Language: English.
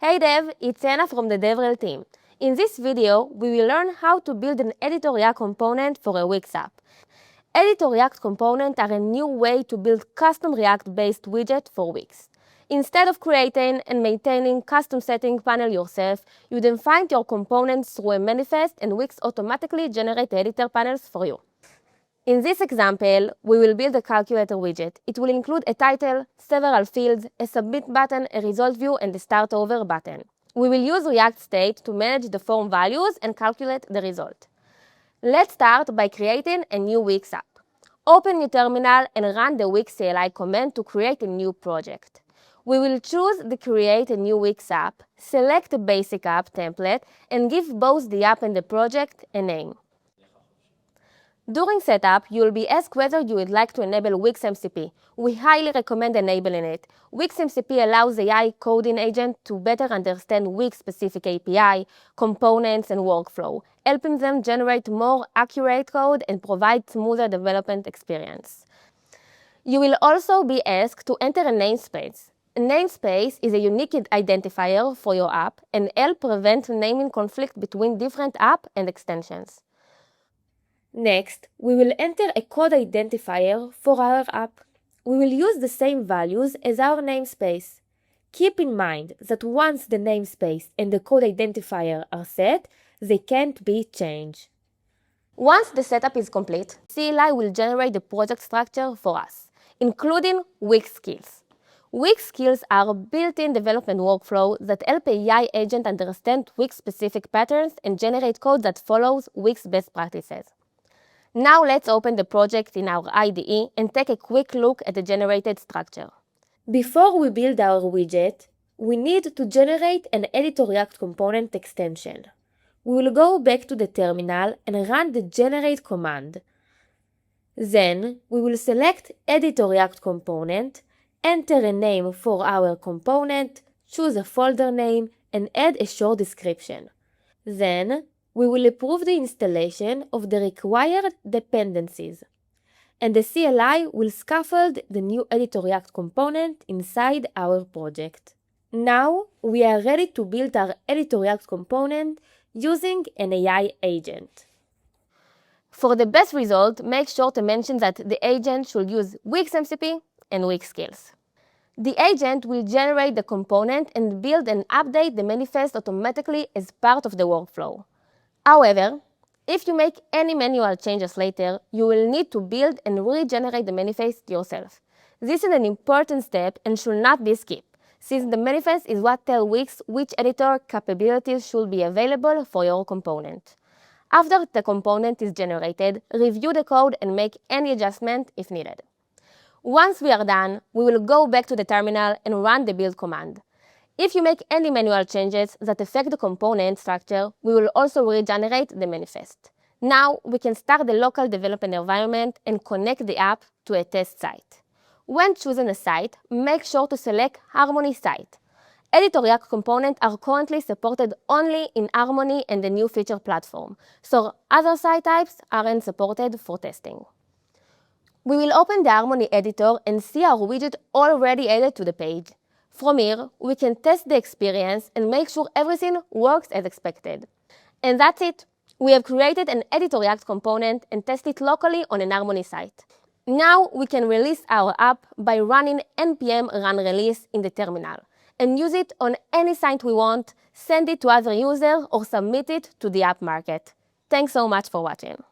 Hey Dev, it's Anna from the DevRel team. In this video, we will learn how to build an editor React component for a Wix app. Editor React components are a new way to build custom React-based widget for Wix. Instead of creating and maintaining custom setting panel yourself, you then find your components through a manifest and Wix automatically generate editor panels for you. In this example, we will build a calculator widget. It will include a title, several fields, a submit button, a result view, and a start over button. We will use React State to manage the form values and calculate the result. Let's start by creating a new Wix app. Open your terminal and run the Wix CLI command to create a new project. We will choose the Create a New Wix App, select the Basic App template, and give both the app and the project a name. During setup, you will be asked whether you would like to enable Wix MCP. We highly recommend enabling it. Wix MCP allows AI coding agent to better understand Wix-specific API, components, and workflow, helping them generate more accurate code and provide smoother development experience. You will also be asked to enter a namespace. A namespace is a unique identifier for your app and help prevent naming conflict between different app and extensions. Next, we will enter a code identifier for our app. We will use the same values as our namespace. Keep in mind that once the namespace and the code identifier are set, they can't be changed. Once the setup is complete, CLI will generate the project structure for us, including Wix Skills. Wix Skills are a built-in development workflow that help AI agent understand Wix-specific patterns and generate code that follows Wix best practices. Now let's open the project in our IDE and take a quick look at the generated structure. Before we build our widget, we need to generate an editor React component extension. We will go back to the terminal and run the generate command. Then we will select editor React component, enter a name for our component, choose a folder name, and add a short description. Then we will approve the installation of the required dependencies, and the CLI will scaffold the new editor React component inside our project. Now we are ready to build our editor React component using an AI agent. For the best result, make sure to mention that the agent should use Wix MCP and Wix Skills. The agent will generate the component and build and update the manifest automatically as part of the workflow. However, if you make any manual changes later, you will need to build and regenerate the manifest yourself. This is an important step and should not be skipped, since the manifest is what tells Wix which editor capabilities should be available for your component. After the component is generated, review the code and make any adjustment if needed. Once we are done, we will go back to the terminal and run the build command. If you make any manual changes that affect the component structure, we will also regenerate the manifest. Now we can start the local development environment and connect the app to a test site. When choosing a site, make sure to select Harmony site. Editor React components are currently supported only in Harmony and the new feature platform, so other site types aren't supported for testing. We will open the Harmony editor and see our widget already added to the page. From here, we can test the experience and make sure everything works as expected. And that's it. We have created an editor React component and test it locally on an Harmony site. Now we can release our app by running npm run release in the terminal and use it on any site we want, send it to other users, or submit it to the app market. Thanks so much for watching.